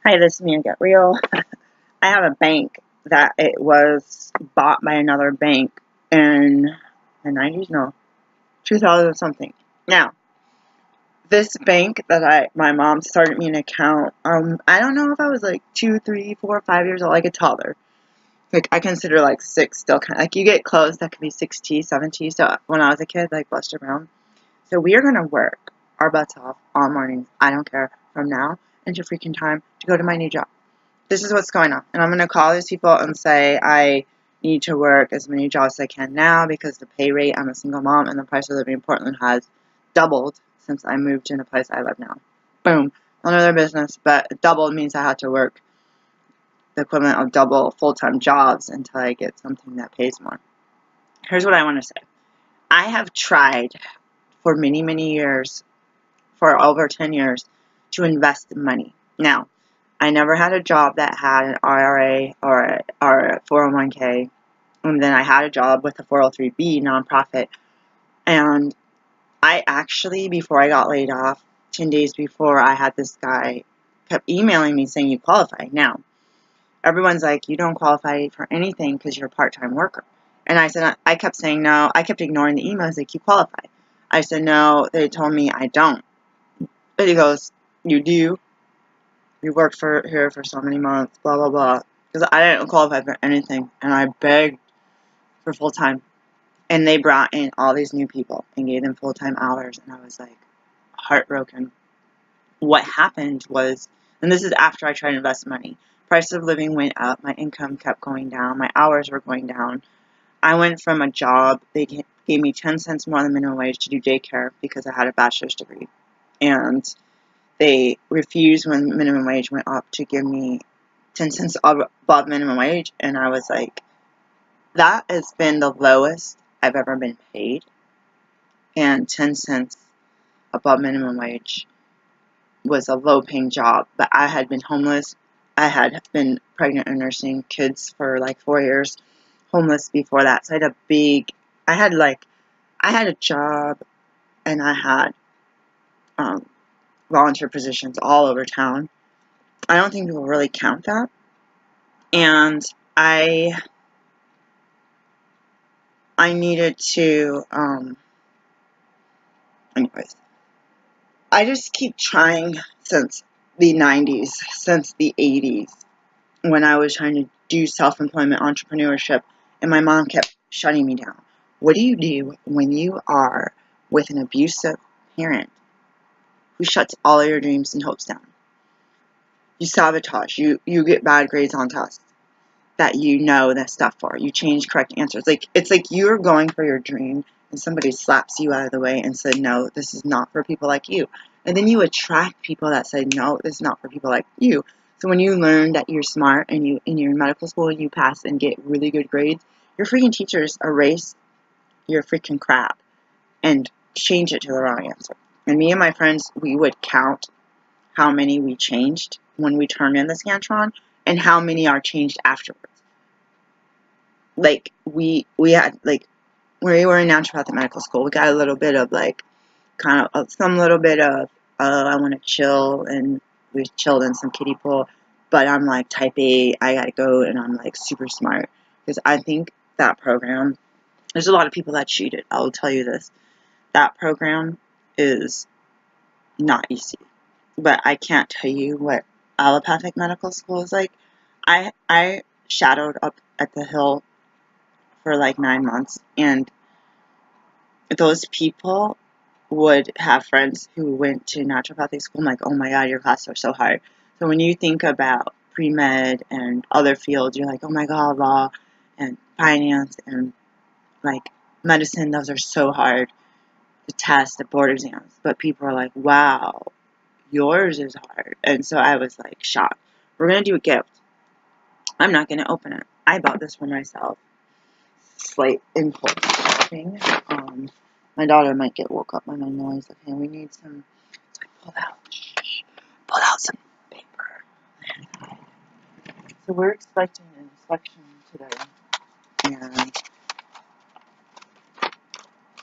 Hi, this is me and Get Real. I have a bank that it was bought by another bank in the 90s, no, 2000 something. Now, this bank that my mom started me an account, I don't know if I was like 2, 3, 4, 5 years old, like a toddler. Like, I consider like 6 still kind of, like you get close, that could be 6T, 7T. So when I was a kid, like Buster Brown. So we are going to work our butts off all mornings, I don't care, from now into freaking time to go to my new job. This is what's going on. And I'm going to call these people and say I need to work as many jobs as I can now because the pay rate, I'm a single mom, and the price of living in Portland has doubled since I moved in the place I live now. Boom. None of their business, but doubled means I had to work the equivalent of double full-time jobs until I get something that pays more. Here's what I want to say. I have tried for many, many years, for over 10 years, to invest money. Now, I never had a job that had an IRA or a 401k, and then I had a job with a 403b nonprofit, and I actually, before I got laid off, 10 days before, I had this guy kept emailing me saying you qualify. Now, everyone's like, you don't qualify for anything because you're a part-time worker. And I kept saying no. I kept ignoring the emails like, you qualify. I said no. They told me I don't. But he goes, you do. You worked here for so many months, blah, blah, blah. Because I didn't qualify for anything. And I begged for full-time. And they brought in all these new people and gave them full-time hours. And I was like, heartbroken. What happened was, and this is after I tried to invest money, price of living went up, my income kept going down, my hours were going down. I went from a job, they gave me 10 cents more than minimum wage to do daycare because I had a bachelor's degree. And they refused when minimum wage went up to give me 10 cents above minimum wage. And I was like, that has been the lowest I've ever been paid. And 10 cents above minimum wage was a low-paying job, but I had been homeless. I had been pregnant and nursing kids for like 4 years, homeless before that. So I had a job, and I had volunteer positions all over town. I don't think people really count that. And I needed to, anyways, I just keep trying since the 90s, since the 80s, when I was trying to do self-employment entrepreneurship, and my mom kept shutting me down. What do you do when you are with an abusive parent who shuts all your dreams and hopes down? You sabotage. You get bad grades on tests that you know that stuff for. You change correct answers. It's like you're going for your dream, and somebody slaps you out of the way and said, no, this is not for people like you. And then you attract people that say, no, this is not for people like you. So when you learn that you're smart and you're in medical school and you pass and get really good grades, your freaking teachers erase your freaking crap and change it to the wrong answer. And me and my friends, we would count how many we changed when we turned in the Scantron and how many are changed afterwards. Like, we had, like, when we were in naturopathic medical school, we got a little bit of, like, kind of, some little bit of, I want to chill, and we chilled in some kiddie pool, but I'm, like, type A, I gotta go, and I'm, like, super smart, because I think that program, there's a lot of people that cheated, I will tell you this, that program is not easy, but I can't tell you what allopathic medical school is like. I shadowed up at the Hill for like 9 months, and those people would have friends who went to naturopathic school. I'm like, oh my god, your classes are so hard. So when you think about pre-med and other fields, you're like, oh my god, law and finance and like medicine, those are so hard to test at board exams. But people are like, wow, yours is hard. And so I was like shocked. We're going to do a gift. I'm not going to open it. I bought this for myself. Slight impulse shopping. My daughter might get woke up by my noise. Okay, we need some. So I pulled out some paper. So we're expecting an inspection today, and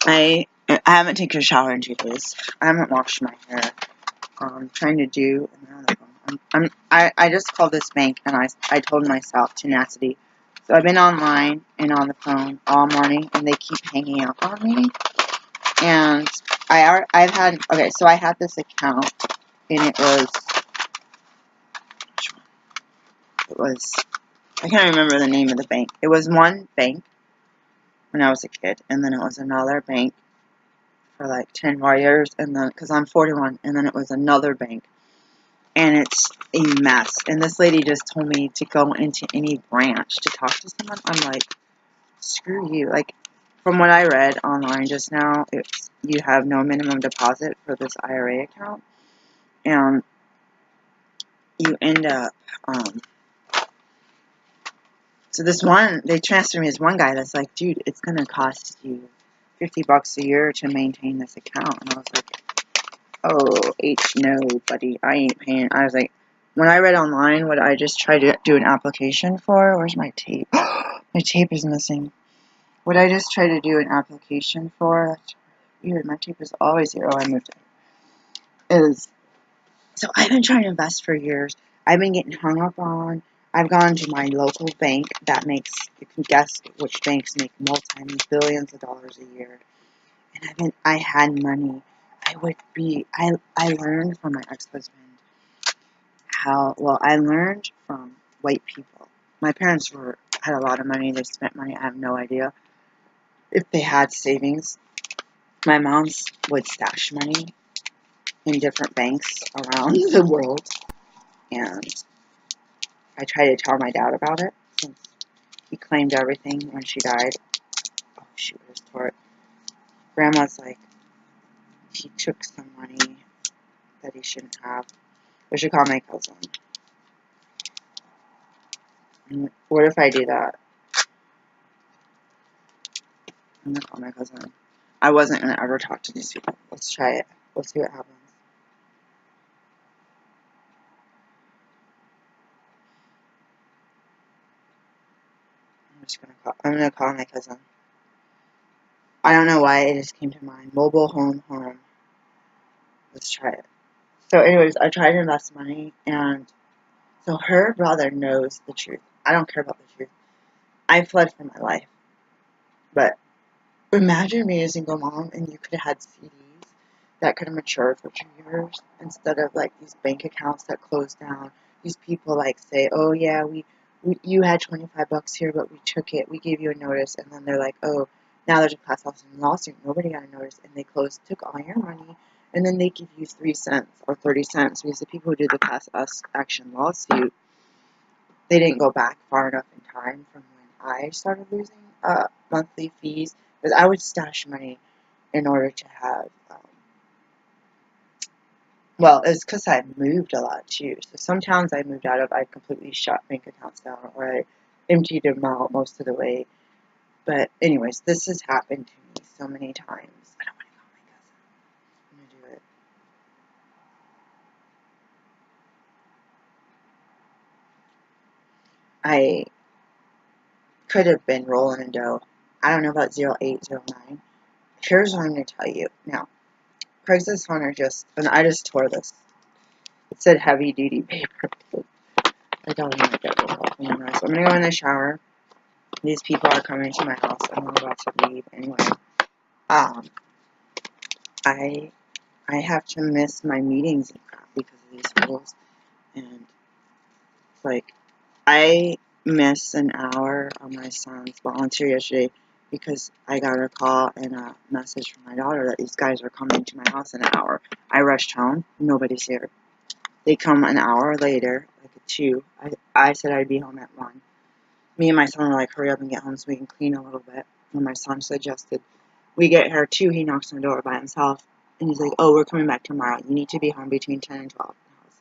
I haven't taken a shower in 2 days. I haven't washed my hair. I'm trying to do. I just called this bank and I told myself tenacity. So I've been online and on the phone all morning and they keep hanging up on me. And so I had this account and it was, I can't remember the name of the bank. It was one bank when I was a kid, and then it was another bank for like 10 more years, and then, because I'm 41, and then it was another bank, and it's a mess. And this lady just told me to go into any branch to talk to someone. I'm like, screw you. Like, from what I read online just now, you have no minimum deposit for this IRA account, and you end up, so they transferred me to this one guy that's like, dude, it's going to cost you $50 a year to maintain this account. And I was like, oh, no, buddy, I ain't paying. I was like, when I read online what I just tried to do an application for, where's my tape? My tape is missing. What I just tried to do an application for, that's weird, my tape is always here. Oh, I moved it. So I've been trying to invest for years. I've been getting hung up on. I've gone to my local bank that makes, you can guess which banks make multi-billions of dollars a year. And I had money. I learned from my ex-husband I learned from white people. My parents had a lot of money. They spent money. I have no idea if they had savings. My mom's would stash money in different banks around the world. And I tried to tell my dad about it since he claimed everything when she died. Oh, shoot, I just tore it. Grandma's like, he took some money that he shouldn't have. I should call my cousin. What if I do that? I'm going to call my cousin. I wasn't going to ever talk to these people. Let's try it. Let's see what happens. I'm going to call my cousin. I don't know why it just came to mind. Mobile home. Let's try it. So anyways, I tried to invest money, and so her brother knows the truth. I don't care about the truth. I fled for my life. But imagine being a single mom and you could have had CDs that could have matured for 2 years instead of like these bank accounts that closed down. These people like say, oh yeah, you had $25 here, but we took it. We gave you a notice, and then they're like, oh, now there's a class action lawsuit. Nobody got a notice, and they took all your money, and then they give you 3 cents or 30 cents because the people who did the class action lawsuit, they didn't go back far enough in time from when I started losing monthly fees, because I would stash money in order to have, it's because I moved a lot too. So some towns I moved out of, I completely shut bank accounts down, or I emptied them out most of the way. But anyways, this has happened to me so many times. I don't want to call my cousin. I'm going to do it. I could have been rolling in dough. I don't know about 0809. Here's what I'm going to tell you. Now, Craigslist Hunter and I just tore this. It said heavy duty paper. I don't even get it. So I'm going to go in the shower. These people are coming to my house. I'm about to leave anyway. I have to miss my meetings and crap because of these rules. And it's like, I missed an hour of my son's volunteer yesterday because I got a call and a message from my daughter that these guys are coming to my house in an hour. I rushed home. Nobody's here. They come an hour later, like at 2. I said I'd be home at 1. Me and my son were like, hurry up and get home so we can clean a little bit. And my son suggested we get here at 2. He knocks on the door by himself. And he's like, oh, we're coming back tomorrow. You need to be home between 10 and 12.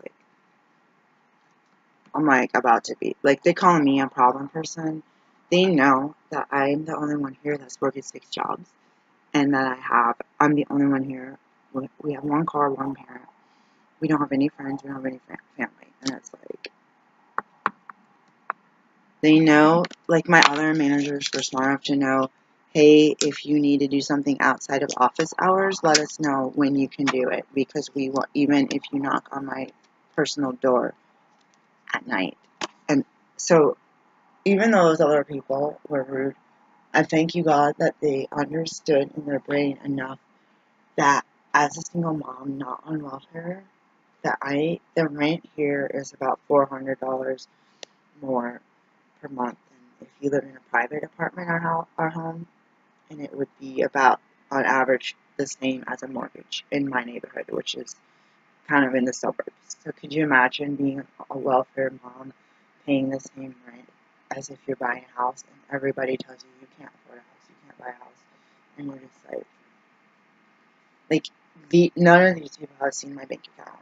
And I'm like, about to be. Like, they call me a problem person. They know that I'm the only one here that's working 6 jobs. And that I'm the only one here. We have 1 car, 1 parent. We don't have any friends. We don't have any family. And it's like, they know, like my other managers were smart enough to know, hey, if you need to do something outside of office hours, let us know when you can do it. Because we want, even if you knock on my personal door at night. And so, even though those other people were rude, I thank you, God, that they understood in their brain enough that as a single mom, not on welfare, that the rent here is about $400 more per month than if you live in a private apartment or home, and it would be about, on average, the same as a mortgage in my neighborhood, which is kind of in the suburbs. So could you imagine being a welfare mom paying the same rent as if you're buying a house, and everybody tells you you can't afford a house, you can't buy a house, and you're just like none of these people have seen my bank accounts.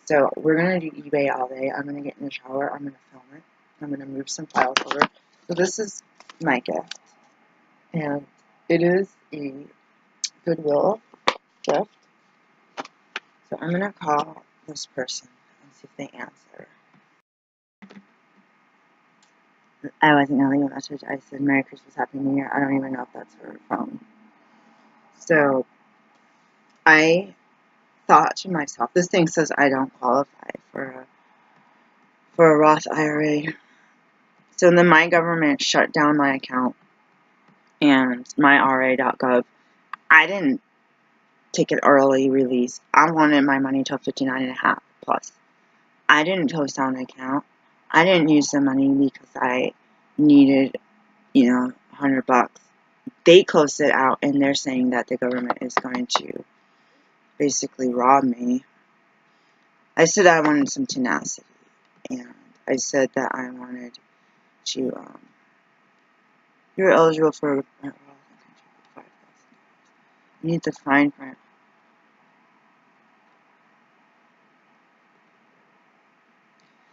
So we're gonna do eBay all day. I'm gonna get in the shower. I'm gonna film it. I'm gonna move some files over. So this is my gift, and it is a Goodwill gift. So I'm gonna call this person and see if they answer. I wasn't gonna leave a message. I said Merry Christmas, Happy New Year. I don't even know if that's her phone. So I thought to myself, this thing says I don't qualify for a Roth IRA. So then my government shut down my account and my RA.gov. I didn't take an early release. I wanted my money till 59.5 plus. I didn't close down the account. I didn't use the money because I needed, $100. They closed it out, and they're saying that the government is going to basically rob me. I said I wanted some tenacity, and I said that I wanted to, you're eligible for, you need the fine print.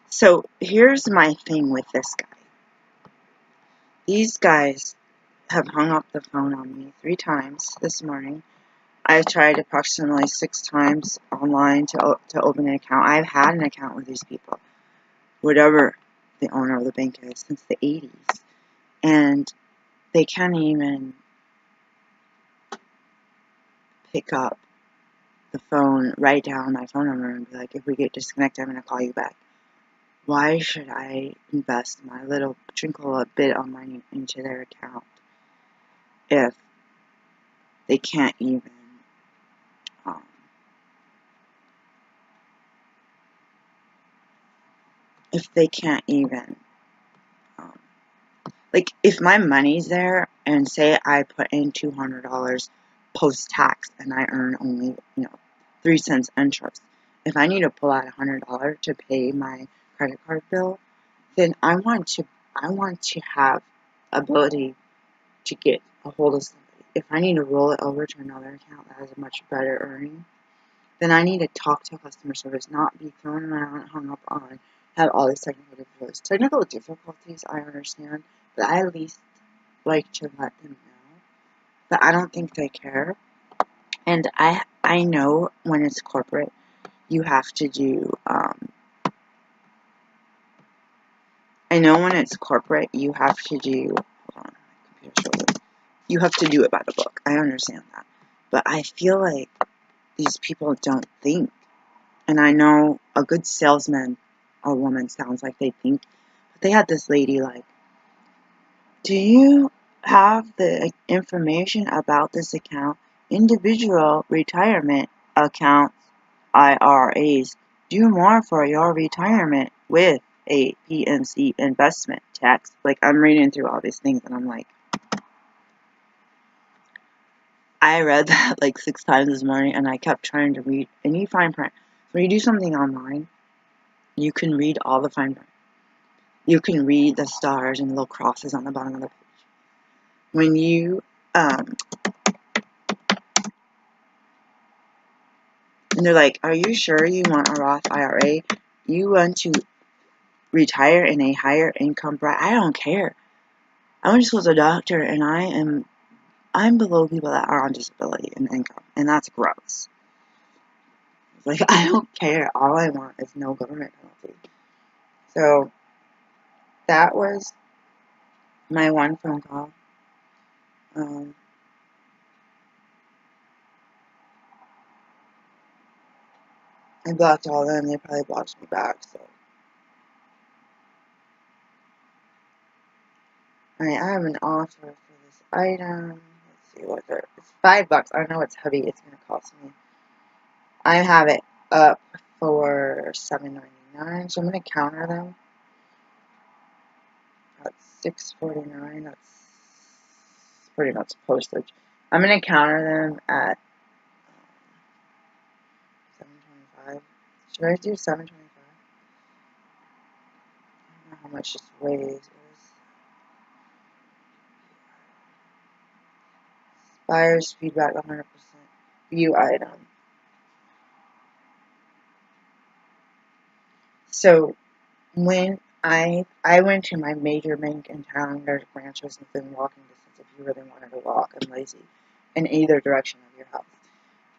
So here's my thing with this guy. These guys have hung up the phone on me 3 times this morning. I've tried approximately 6 times online to open an account. I've had an account with these people, whatever the owner of the bank is, since the 80s. And they can't even pick up the phone, write down my phone number, and be like, if we get disconnected, I'm going to call you back. Why should I invest my little trinkle a bit of money into their account if they can't even like, if my money's there and say I put in $200 post-tax and I earn only 3 cents interest, if I need to pull out $100 to pay my credit card bill, then I want to have ability to get a hold of somebody. If I need to roll it over to another account that has a much better earning, then I need to talk to customer service, not be thrown around, hung up on, have all these technical difficulties. Technical difficulties, I understand, but I at least like to let them know. But I don't think they care. And I know when it's corporate, you have to do, hold on, my computer shows it. You have to do it by the book. I understand that. But I feel like these people don't think. And I know a good salesman or woman sounds like they think. But they had this lady like, do you have the information about this account? Individual retirement accounts, IRAs, do more for your retirement with a PNC investment tax. Like, I'm reading through all these things and I'm like, I read that like 6 times this morning and I kept trying to read any fine print. When you do something online, you can read all the fine print. You can read the stars and little crosses on the bottom of the page. When you, and they're like, are you sure you want a Roth IRA? You want to retire in a higher income bracket? I don't care. I went to school as a doctor and I'm below people that are on disability and income. And that's gross. Like, I don't care. All I want is no government penalty. So, that was my one phone call. I blocked all of them. They probably blocked me back. So, alright, I have an offer for this item. Let's see what they're. It's $5. I know it's heavy. It's gonna cost me. I have it up for $7.99. So I'm gonna counter them. That's $6.49. That's pretty much postage. I'm gonna counter them at $7.25. Should I do $7.25? I don't know how much this weighs. Buyer's feedback 100%. View item. So when I went to my major bank in town, there's branches within walking distance if you really wanted to walk. I'm lazy. In either direction of your house.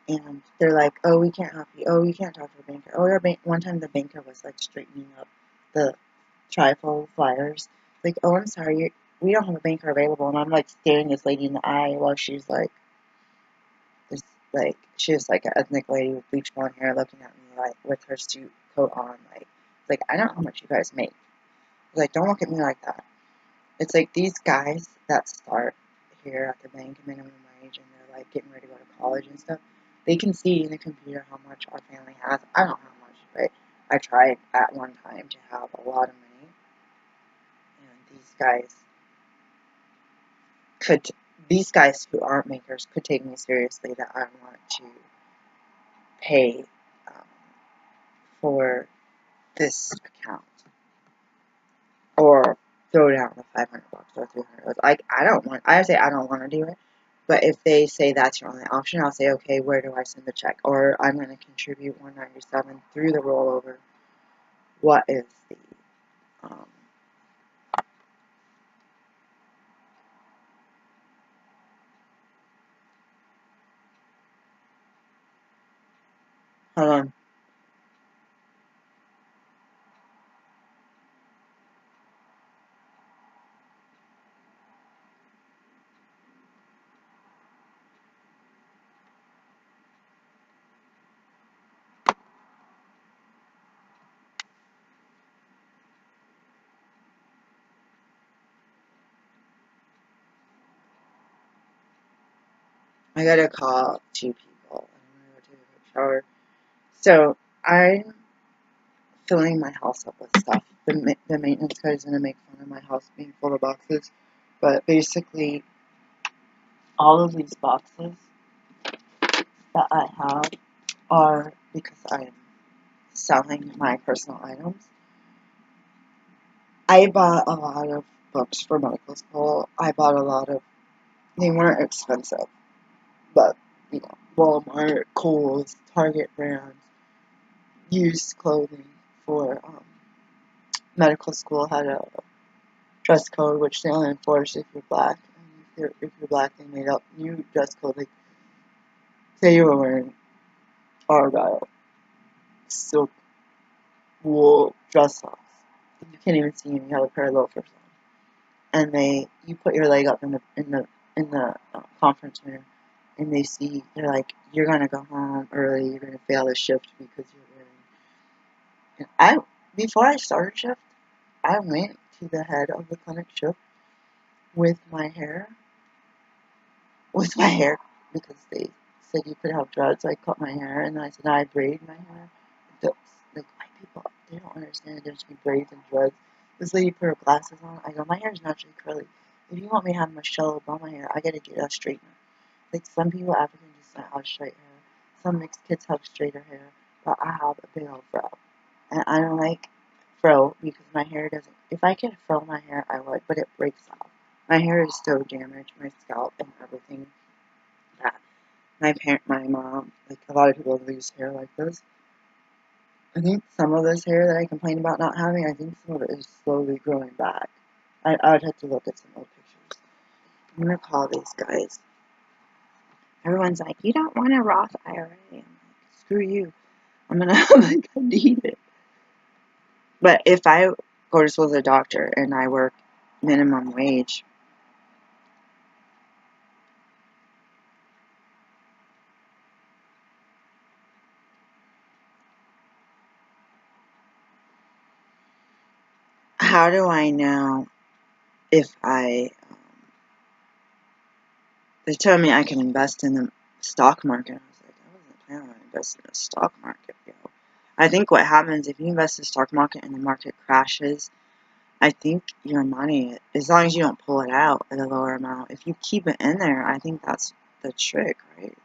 And they're like, oh, we can't help you. Oh, you can't talk to the banker. Oh, one time the banker was like straightening up the trifold flyers. Like, oh, I'm sorry, we don't have a banker available. And I'm like staring this lady in the eye while she's like, she was like an ethnic lady with bleach blonde hair looking at me like with her suit coat on. Like I don't know how much you guys make. Like, don't look at me like that. It's like these guys that start here at the bank minimum wage and they're like getting ready to go to college and stuff. They can see in the computer how much our family has. I don't know how much, but I tried at one time to have a lot of money. And these guys who aren't makers could take me seriously that I want to pay for this account or throw down the $500 or $300. I say I don't want to do it. But if they say that's your only option, I'll say, okay, where do I send the check? Or I'm going to contribute $197 through the rollover. What is the hold on. I got to call 2 people. I'm going to go take a quick shower. So I'm filling my house up with stuff. The maintenance guy is going to make fun of my house being full of boxes. But basically, all of these boxes that I have are because I'm selling my personal items. I bought a lot of books for medical school. They weren't expensive, but, Walmart, Kohl's, Target brands, used clothing for medical school had a dress code, which they only enforce if you're black. And if you're black, they made up new dress code. Like, say you were wearing Argyle silk wool dress socks. You can't even see them. You have a pair of loafers on, and you put your leg up in the conference room, and they're like, you're gonna go home early. You're gonna fail the shift because you're wearing. And before I started shift, I went to the head of the clinic shift with my hair because they said you could have dreads. So I cut my hair, and then I said I braid my hair. Like, white people, they don't understand the difference between braids and dreads. This lady put her glasses on. I go, my hair is naturally curly. If you want me to have Michelle Obama hair, I gotta get a straightener. Like, some people, African descent, have straight hair. Some mixed kids have straighter hair. But I have a big old fro. And I don't like fro because my hair doesn't. If I could fro my hair, I would, but it breaks off. My hair is so damaged, my scalp and everything, that my mom, like a lot of people lose hair like this. I think some of this hair that I complain about not having, I think some of it is slowly growing back. I would have to look at some old pictures. I'm gonna call these guys. Everyone's like, you don't want a Roth IRA. I'm like, screw you. I'm gonna like I need it. But if I go to school as a doctor and I work minimum wage, how do I know if they told me I can invest in the stock market. I was like, I wasn't planning on investing in the stock market, yo. I think what happens if you invest in the stock market and the market crashes, I think your money, as long as you don't pull it out at a lower amount, if you keep it in there, I think that's the trick, right?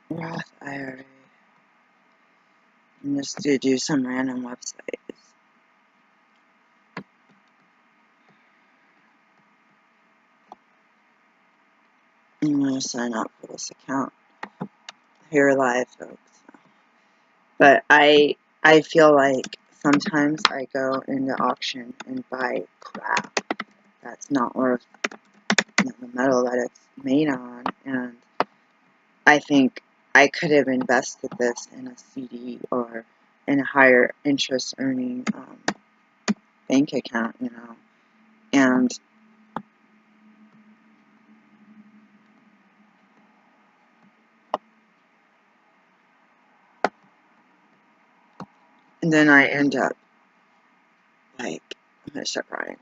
Roth IRA. I'm just going to do some random websites. I'm going to sign up for this account here live, folks. But I feel like sometimes I go into auction and buy crap that's not worth the metal that it's made on, and I think I could have invested this in a CD or in a higher interest earning bank account, and then I end up like, I'm gonna start crying,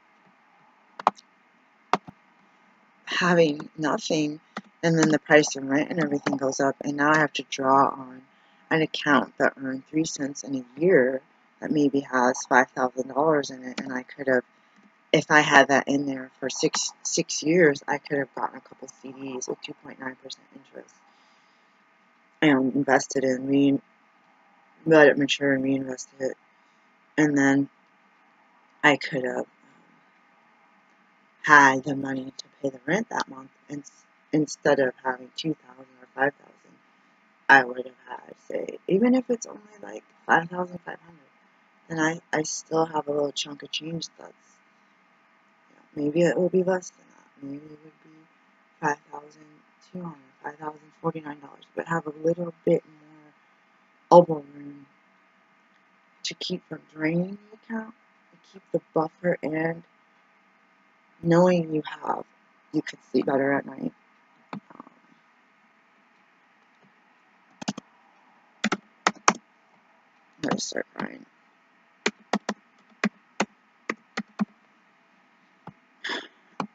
having nothing, and then the price of rent and everything goes up, and now I have to draw on an account that earned 3 cents in a year that maybe has $5,000 in it, and I could have, if I had that in there for six years, I could have gotten a couple CDs with 2.9% interest and invested in, let it mature and reinvested it, and then I could have had the money to pay the rent that month, and instead of having 2,000 or 5,000, I would have had, say, even if it's only like 5,500, then I still have a little chunk of change that's, maybe it will be less than that. Maybe it would be $5,200, $5,049, but have a little bit more elbow room to keep from draining the account, to keep the buffer, and knowing you could sleep better at night. I'm gonna start crying.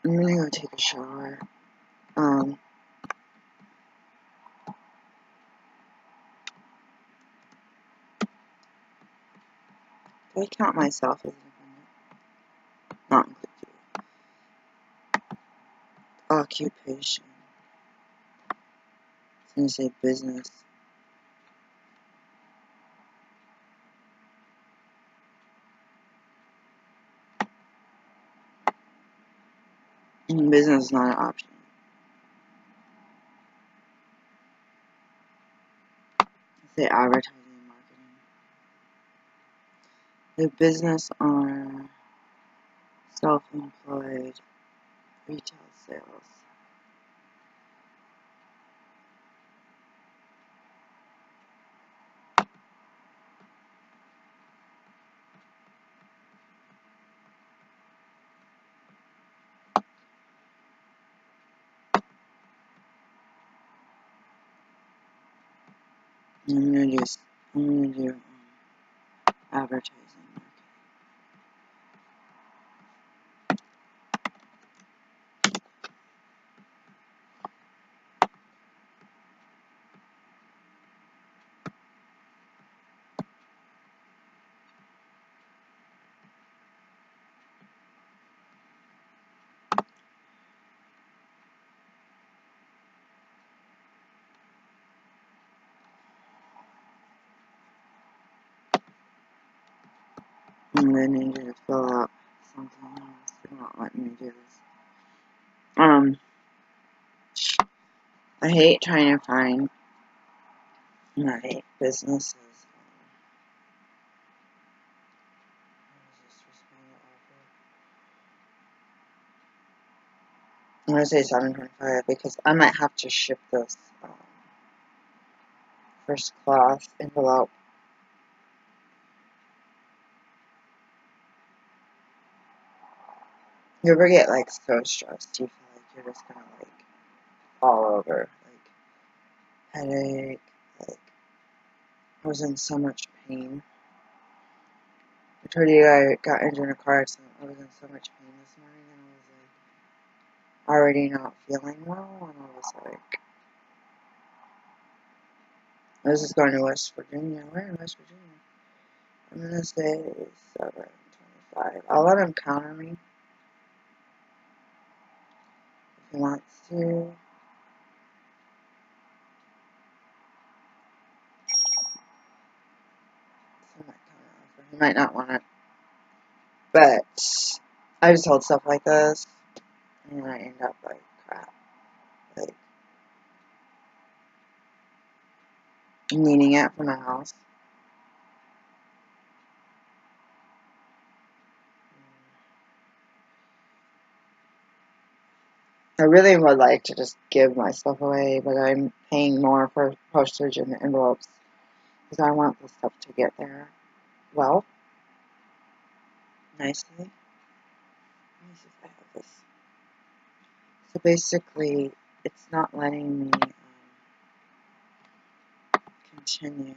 I'm gonna go take a shower. I count myself as independent. Not include you. Occupation. I was gonna say business. And business is not an option. I say advertising and marketing. The business owner, self-employed, retail sales. I'm gonna do advertising. And then I need to fill out something else. They're not letting me do this. I hate trying to find my businesses. I'm gonna say 7.5 because I might have to ship this first class envelope. You ever get like so stressed you feel like you're just gonna like fall over, like headache, like I was in so much pain. I told you I got injured in a car accident. I was in so much pain this morning and I was like already not feeling well and I was like this is going to West Virginia. We're in West Virginia. I'm gonna say 7:25. I'll let him counter me if he wants to. He might not want it. But I just hold stuff like this and I end up like crap. Like needing it for my house. I really would like to just give my stuff away, but I'm paying more for postage and envelopes because I want the stuff to get there well, nicely. Let me see if I have this. So basically, it's not letting me continue.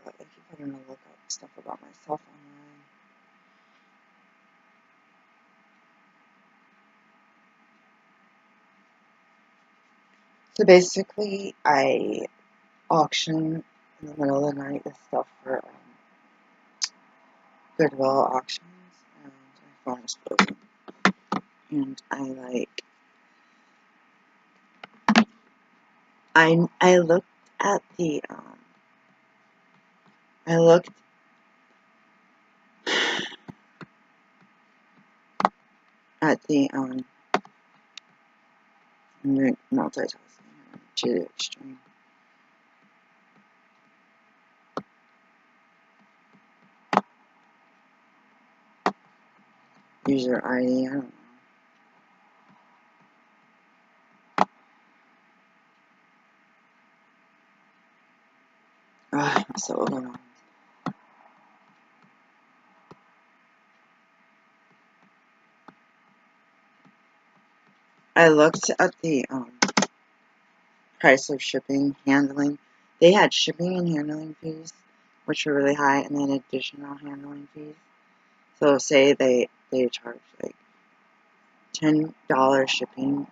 I keep having to look up stuff about myself online. So basically, I auction in the middle of the night this stuff for Goodwill auctions, and my phone is frozen. And I looked at the I looked at the multitasking to the extreme. User ID, I don't know. I'm so overwhelmed. I looked at the price of shipping, handling. They had shipping and handling fees, which were really high, and then additional handling fees. So say they charge like $10 shipping,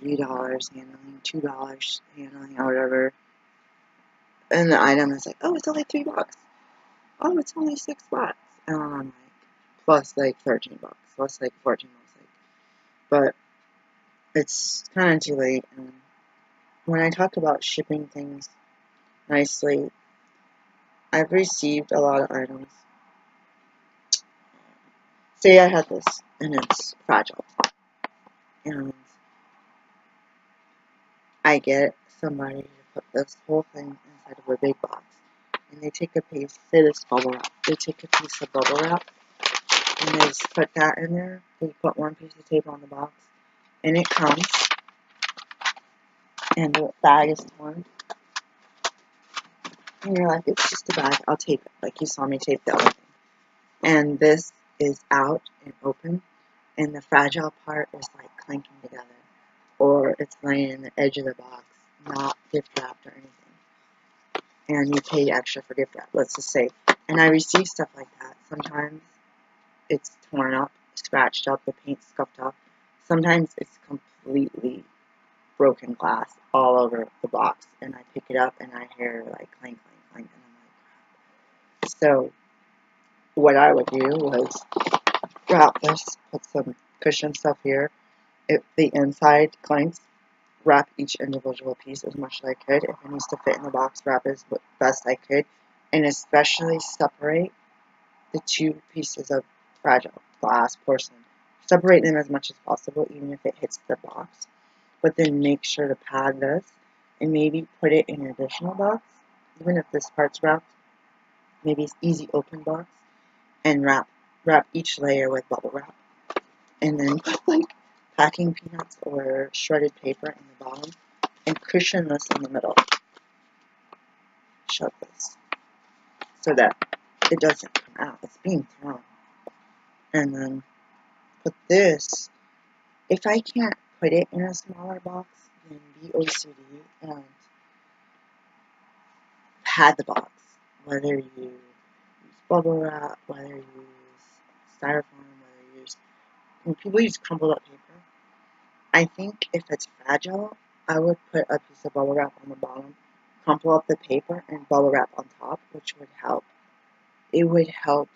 $3 handling, $2 handling, or whatever. And the item is like, oh, it's only $3. Oh, it's only $6. And I'm like, plus like $13, plus like $14. But it's kind of too late. And when I talk about shipping things nicely, I've received a lot of items. Say I had this, and it's fragile, and I get somebody to put this whole thing inside of a big box, and they take a piece, say this bubble wrap, they take a piece of bubble wrap, and they just put that in there, they put one piece of tape on the box, and it comes, and the bag is torn, and you're like, it's just a bag, I'll tape it, like you saw me tape the other thing, and this is out and open, and the fragile part is like clanking together, or it's laying in the edge of the box, not gift wrapped or anything. And you pay extra for gift wrap, let's just say. And I receive stuff like that. Sometimes it's torn up, scratched up, the paint's scuffed up. Sometimes it's completely broken glass all over the box. And I pick it up and I hear like clank, clank, clank. And I'm like, so what I would do was wrap this, put some cushion stuff here. If the inside clanks, wrap each individual piece as much as I could. If it needs to fit in the box, wrap as best I could. And especially separate the two pieces of fragile glass, porcelain. Separate them as much as possible, even if it hits the box. But then make sure to pad this and maybe put it in an additional box, even if this part's wrapped. Maybe it's easy open box, and wrap each layer with bubble wrap. And then put like packing peanuts or shredded paper in the bottom, and cushion this in the middle. Shove this so that it doesn't come out. It's being thrown. And then put this. If I can't put it in a smaller box, then be OCD and pad the box. Whether you use bubble wrap, whether you use styrofoam, whether you use... When people use crumpled up paper, I think if it's fragile, I would put a piece of bubble wrap on the bottom, crumple up the paper, and bubble wrap on top, which would help. It would help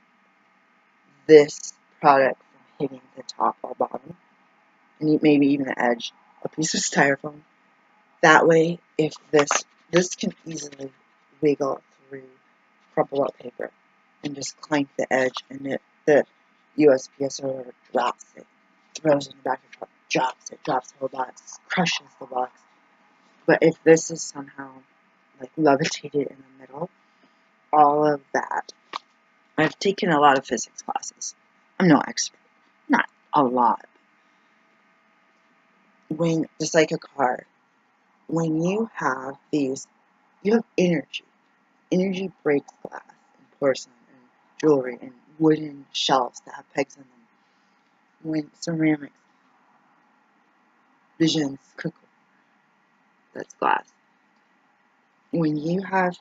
this product from hitting the top or bottom, and maybe even the edge, a piece of styrofoam. That way, if this can easily wiggle through crumple up paper and just clank the edge, and the USPS or drops it, throws it in the back of the truck, drops the whole box, crushes the box. But if this is somehow like levitated in the middle, all of that. I've taken a lot of physics classes. I'm no expert, not a lot. When, just like a car, when you have these, you have energy. Energy breaks glass and porcelain and jewelry and wooden shelves that have pegs in them. When ceramics, visions, cookware, that's glass. When you have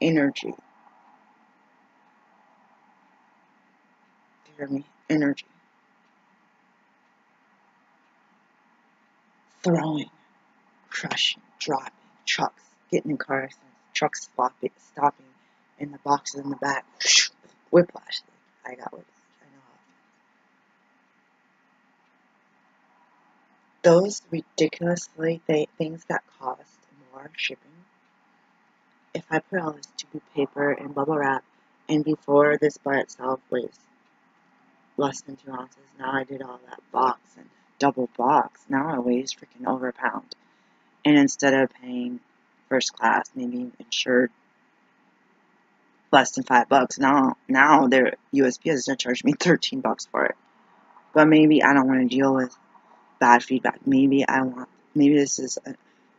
energy, hear me, energy, throwing, crushing, dropping, trucks, getting in car accidents, trucks stopping, and the boxes in the back, whiplash. I got whiplash. I know how. Those ridiculously things that cost more shipping. If I put all this tube paper and bubble wrap, and before this by itself was less than 2 ounces, now I did all that box and double box. Now it weighs freaking over a pound. And instead of paying first class, maybe insured less than $5, now their USPS is gonna charge me $13 for it. But maybe I don't want to deal with bad feedback. Maybe this is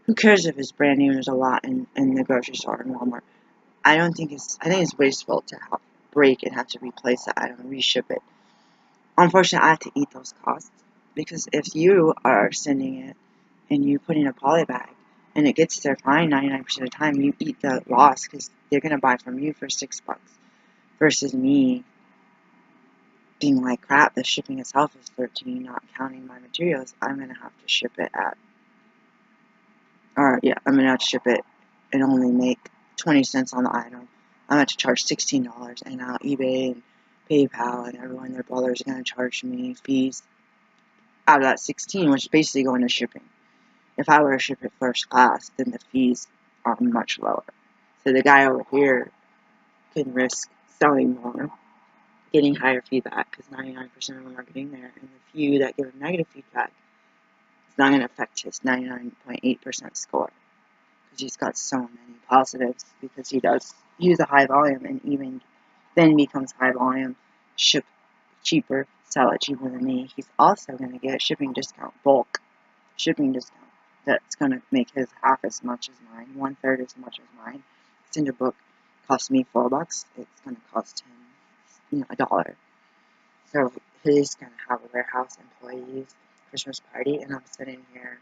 who cares if it's brand new and there's a lot in the grocery store and Walmart. I think it's wasteful to have break and have to replace that item and reship it. Unfortunately, I have to eat those costs, because if you are sending it and you put in a poly bag and it gets there fine 99% of the time, you eat the loss because they're going to buy from you for $6 versus me being like crap. The shipping itself is $13, not counting my materials. I'm going to have to ship it I'm going to have to ship it and only make 20 cents on the item. I'm going to have to charge $16, and now eBay and PayPal and everyone, their brothers, are going to charge me fees out of that 16, which is basically going to shipping. If I were to ship it first class, then the fees are much lower. So the guy over here can risk selling more, getting higher feedback, because 99% of them are getting there, and the few that give him negative feedback, it's not going to affect his 99.8% score, because he's got so many positives, because he does use a high volume, and even then becomes high volume, ship cheaper, sell it cheaper than me. He's also going to get a shipping discount, bulk shipping discount. That's going to make his half as much as mine, 1/3 as much as mine. Cinder book cost me $4. It's going to cost him, $1. So he's going to have a warehouse, employees, Christmas party, and I'm sitting here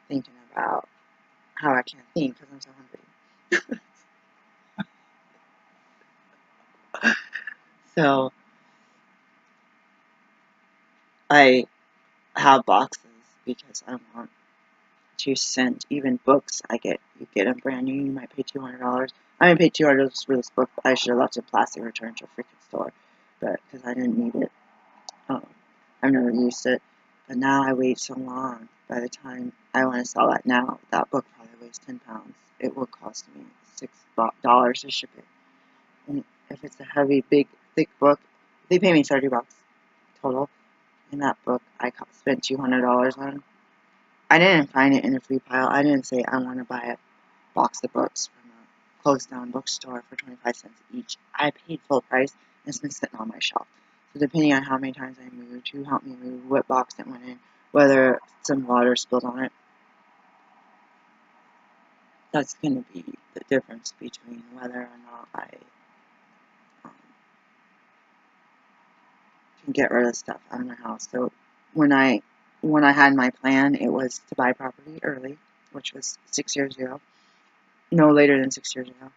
thinking about how I can't think because I'm so hungry. So I have boxes because I want to send even books. You get them brand new, you might pay $200. I didn't pay $200 for this book, but I should have left it plastic return to a freaking store, but because I didn't need it. I've never used it, but now I wait so long. By the time I want to sell that now, that book probably weighs 10 pounds. It will cost me $6 to ship it. And if it's a heavy, big, thick book, they pay me $30 total. In that book, I spent $200 on. I didn't find it in a free pile. I didn't say I want to buy a box of books from a closed down bookstore for 25 cents each. I paid full price, and it's been sitting on my shelf. So depending on how many times I moved, who helped me move, what box it went in, whether some water spilled on it, that's going to be the difference between whether or not I um, can get rid of stuff out of my house. So when I had my plan, it was to buy property early, which was 6 years ago, no later than 6 years ago.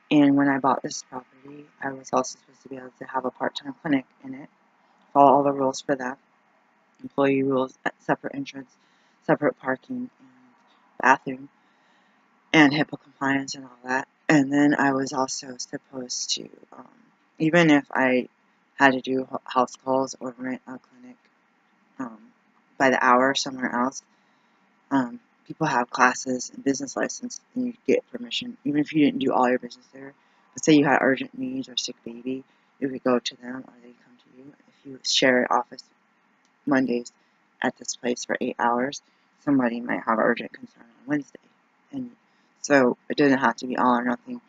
And when I bought this property, I was also supposed to be able to have a part-time clinic in it, follow all the rules for that, employee rules, separate entrance, separate parking, and bathroom, and HIPAA compliance and all that. And then I was also supposed to, even if I had to do house calls or rent a clinic by the hour somewhere else, people have classes and business license, and you get permission, even if you didn't do all your business there. Let's say you had urgent needs or sick baby, you could go to them or they come to you. If you share an office Mondays at this place for 8 hours, somebody might have urgent concern on Wednesday. And so it doesn't have to be all or nothing,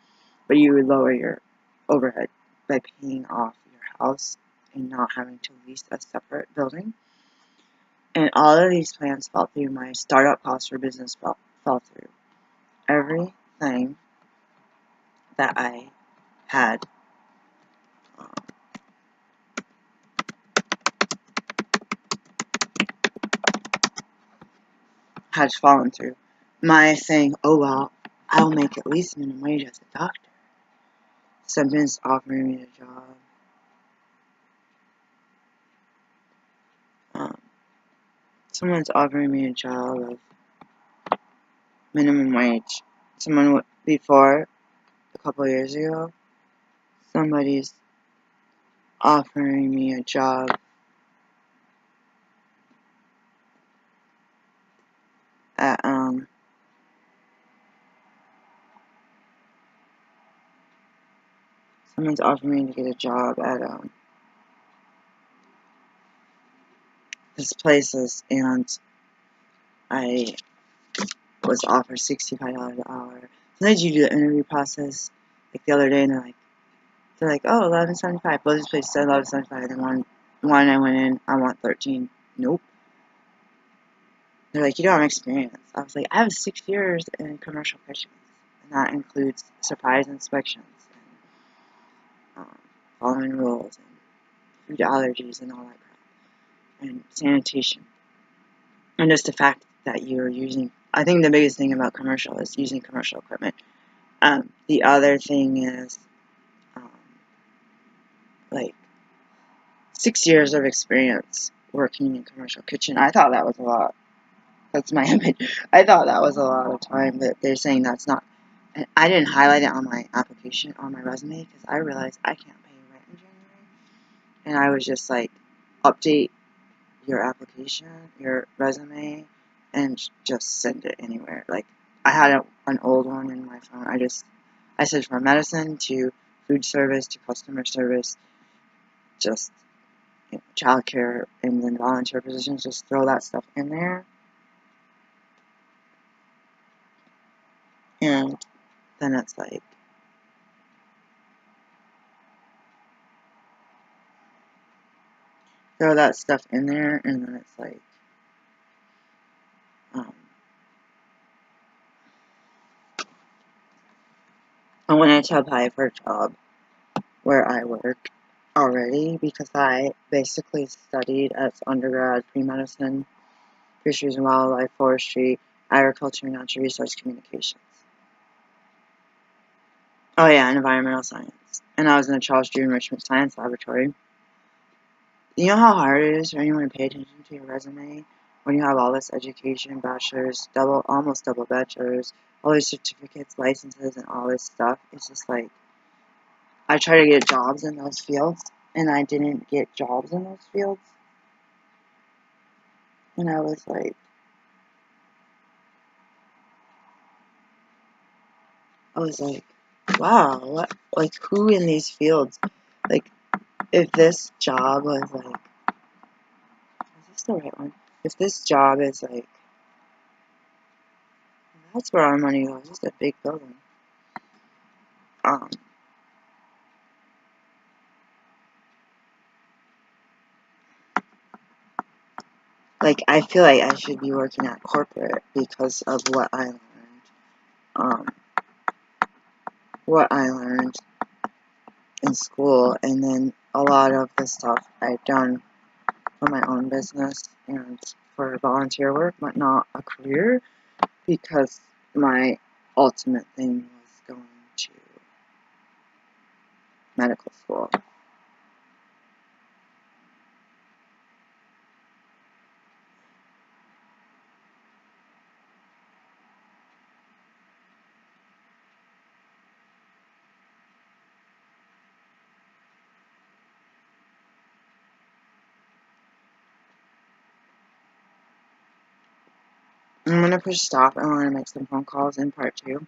but you would lower your overhead by paying off your house and not having to lease a separate building. And all of these plans fell through. My startup costs for business fell through. Everything that I had had fallen through. My saying, oh well, I'll make at least minimum wage as a doctor. Someone's offering me a job. Someone's offering me a job of minimum wage. Someone before, a couple of years ago, somebody's offering me a job at, someone's offering me to get a job at, this places, and I was offered $65 an hour. Sometimes you do the interview process, like the other day, and they're like, oh, $11.75. Both these places said $11.75. Then one I went in, I want 13. Nope. They're like, you don't have experience. I was like, I have 6 years in commercial kitchens, and that includes surprise inspections, and following rules, and food allergies, and all that crap, and sanitation. And just the fact that you're using, I think the biggest thing about commercial is using commercial equipment. The other thing is, like, 6 years of experience working in commercial kitchen. I thought that was a lot. That's my opinion. I thought that was a lot of time, but they're saying that's not. And I didn't highlight it on my application, on my resume, because I realized I can't pay rent in January. And I was just like, update your application, your resume, and just send it anywhere. Like, I had an old one in my phone. I said from medicine to food service to customer service, just childcare, and then volunteer positions. Just throw that stuff in there, and then it's like, throw that stuff in there, and then it's like, I wanted to apply for a job where I work already, because I basically studied as undergrad pre-medicine, fisheries and wildlife, forestry, agriculture, natural resource communications. Oh yeah, and environmental science. And I was in the Charles Drew Enrichment Science Laboratory. You know how hard it is for anyone to pay attention to your resume when you have all this education, bachelor's, almost double bachelor's, all these certificates, licenses, and all this stuff? It's just like, I tried to get jobs in those fields, and I didn't get jobs in those fields. And I was like, wow, what, like, who in these fields, like, if this job was like, is this the right one? If this job is like, that's where our money goes, it's a big building. like, I feel like I should be working at corporate because of what I learned. What I learned in school, and then a lot of the stuff I've done for my own business and for volunteer work, but not a career, because my ultimate thing was going to medical school. I'm gonna push stop. I want to make some phone calls in part 2.